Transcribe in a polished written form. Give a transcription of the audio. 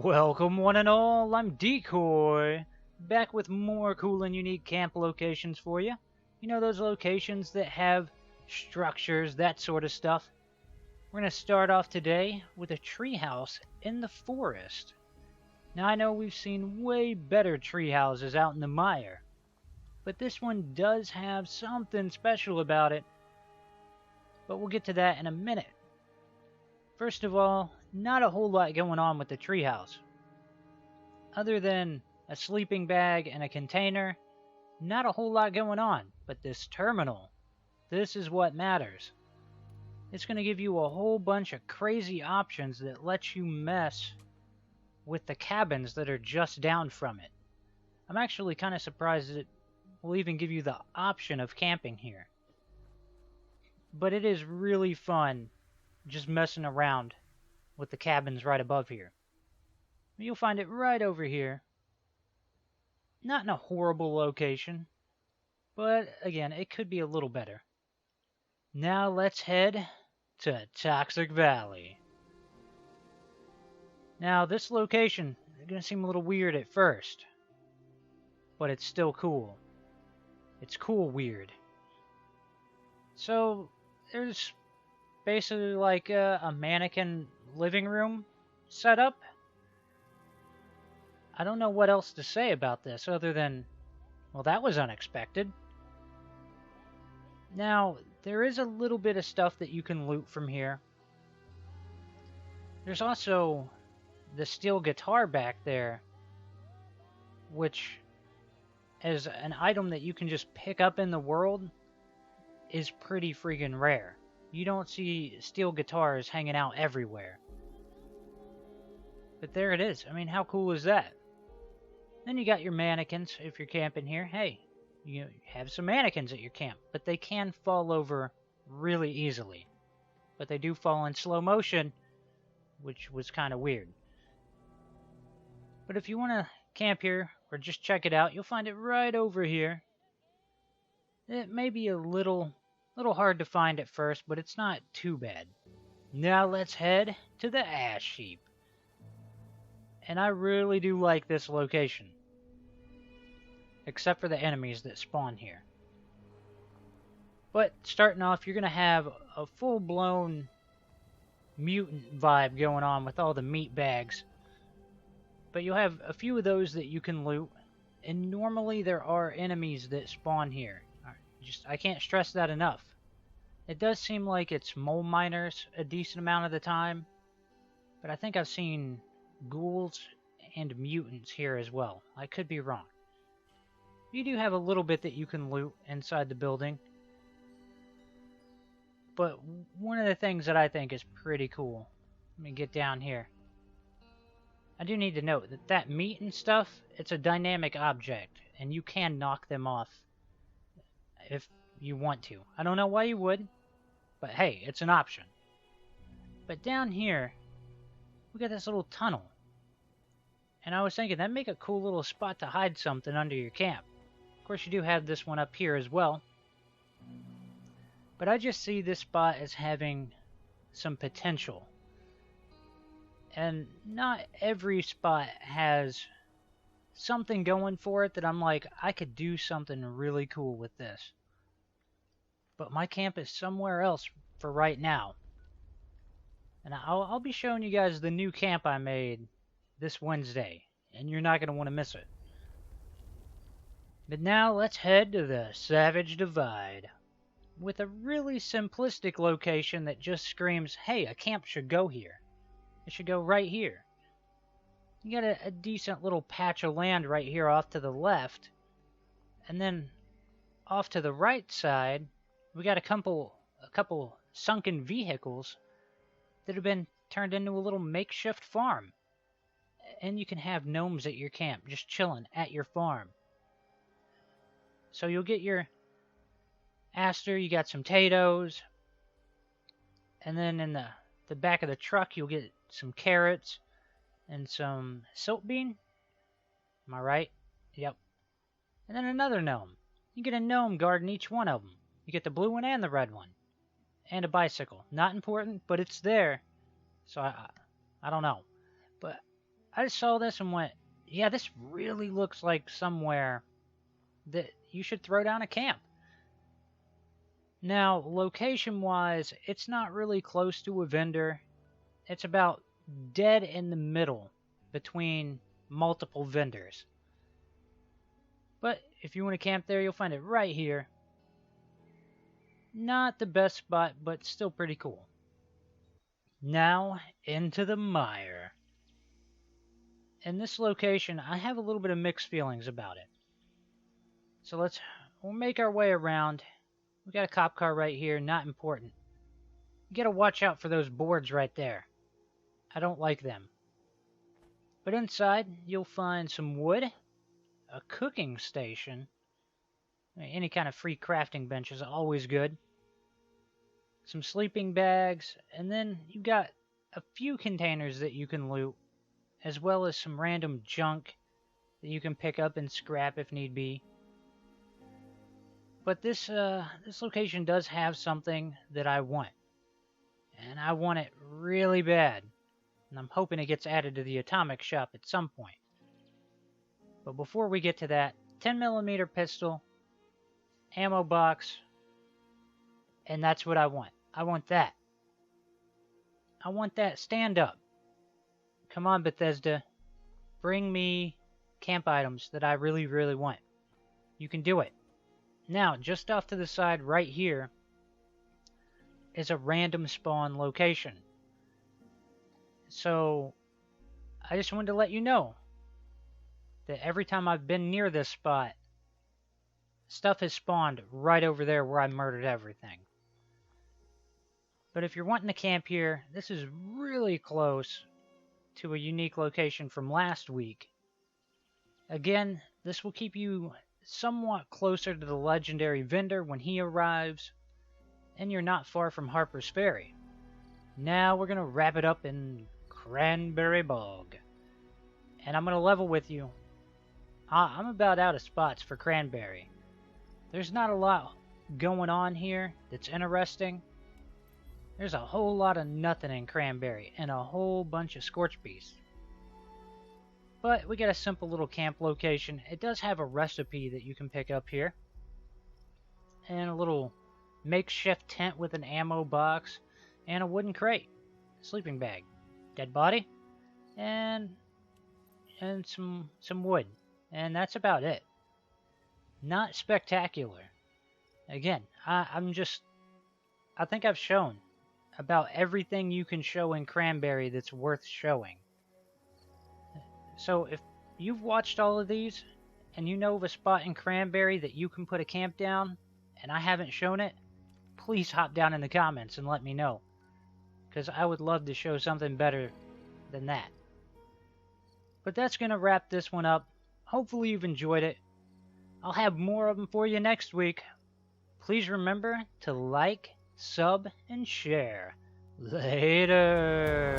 Welcome one and all, I'm Decoy, back with more cool and unique camp locations for you. You know those locations that have structures, that sort of stuff. We're going to start off today with a treehouse in the forest. Now I know we've seen way better treehouses out in the mire, but this one does have something special about it. But we'll get to that in a minute. First of all, not a whole lot going on with the treehouse. Other than a sleeping bag and a container, not a whole lot going on. But this terminal, this is what matters. It's going to give you a whole bunch of crazy options that lets you mess with the cabins that are just down from it. I'm actually kind of surprised that it will even give you the option of camping here. But it is really fun just messing around with the cabins right above here. You'll find it right over here. Not in a horrible location, but again, it could be a little better. Now let's head to Toxic Valley. Now this location is going to seem a little weird at first, but it's still cool. It's cool weird. So there's basically like a mannequin living room set up. I don't know what else to say about this other than, well, that was unexpected. Now, there is a little bit of stuff that you can loot from here. There's also the steel guitar back there, which as an item that you can just pick up in the world is pretty freaking rare. You don't see steel guitars hanging out everywhere. But there it is. I mean, how cool is that? Then you got your mannequins if you're camping here. Hey, you have some mannequins at your camp, but they can fall over really easily. But they do fall in slow motion, which was kind of weird. But if you want to camp here or just check it out, you'll find it right over here. It may be a little hard to find at first, but it's not too bad. Now let's head to the ash heap. And I really do like this location. Except for the enemies that spawn here. But starting off, you're going to have a full-blown mutant vibe going on with all the meat bags. But you'll have a few of those that you can loot. And normally there are enemies that spawn here. I can't stress that enough. It does seem like it's mole miners a decent amount of the time, but I think I've seen ghouls and mutants here as well. I could be wrong. You do have a little bit that you can loot inside the building, but one of the things that I think is pretty cool, let me get down here. I do need to note that meat and stuff, it's a dynamic object, and you can knock them off if you want to. I don't know why you would, but hey, it's an option. But down here, we got this little tunnel. And I was thinking, that'd make a cool little spot to hide something under your camp. Of course, you do have this one up here as well. But I just see this spot as having some potential. And not every spot has something going for it that I'm like, I could do something really cool with this. But my camp is somewhere else for right now. And I'll be showing you guys the new camp I made this Wednesday. And you're not going to want to miss it. But now let's head to the Savage Divide. With a really simplistic location that just screams, hey, a camp should go here. It should go right here. You got a decent little patch of land right here off to the left. And then off to the right side, we got a couple sunken vehicles that have been turned into a little makeshift farm. And you can have gnomes at your camp just chilling at your farm. So you'll get your aster, you got some potatoes. And then in the back of the truck, you'll get some carrots and some silk bean. Am I right? Yep. And then another gnome. You get a gnome guarding each one of them. You get the blue one and the red one. And a bicycle. Not important, but it's there. So I don't know. But I just saw this and went, yeah, this really looks like somewhere that you should throw down a camp. Now, location-wise, it's not really close to a vendor. It's about dead in the middle between multiple vendors. But if you want to camp there, you'll find it right here. Not the best spot, but still pretty cool. Now, into the mire. In this location, I have a little bit of mixed feelings about it. So we'll make our way around. We got a cop car right here, not important. You gotta watch out for those boards right there. I don't like them. But inside, you'll find some wood, a cooking station. Any kind of free crafting bench is always good. Some sleeping bags, and then you've got a few containers that you can loot, as well as some random junk that you can pick up and scrap if need be. But this location does have something that I want. And I want it really bad. And I'm hoping it gets added to the atomic shop at some point. But before we get to that, 10mm pistol, ammo box, and that's what I want. I want that. I want that. Stand up. Come on, Bethesda. Bring me camp items that I really, really want. You can do it. Now, just off to the side right here is a random spawn location. So, I just wanted to let you know that every time I've been near this spot, stuff has spawned right over there where I murdered everything. But if you're wanting to camp here, this is really close to a unique location from last week. Again, this will keep you somewhat closer to the legendary vendor when he arrives, and you're not far from Harper's Ferry. Now we're going to wrap it up in Cranberry Bog. And I'm going to level with you. I'm about out of spots for Cranberry. There's not a lot going on here that's interesting. There's a whole lot of nothing in Cranberry and a whole bunch of scorch beasts. But we got a simple little camp location. It does have a recipe that you can pick up here. And a little makeshift tent with an ammo box and a wooden crate. Sleeping bag. Dead body. And some wood. And that's about it. Not spectacular. Again, I think I've shown about everything you can show in Cranberry that's worth showing. So if you've watched all of these and you know of a spot in Cranberry that you can put a camp down and I haven't shown it, please hop down in the comments and let me know, because I would love to show something better than that. But that's going to wrap this one up. Hopefully you've enjoyed it. I'll have more of them for you next week. Please remember to like, sub, and share. Later.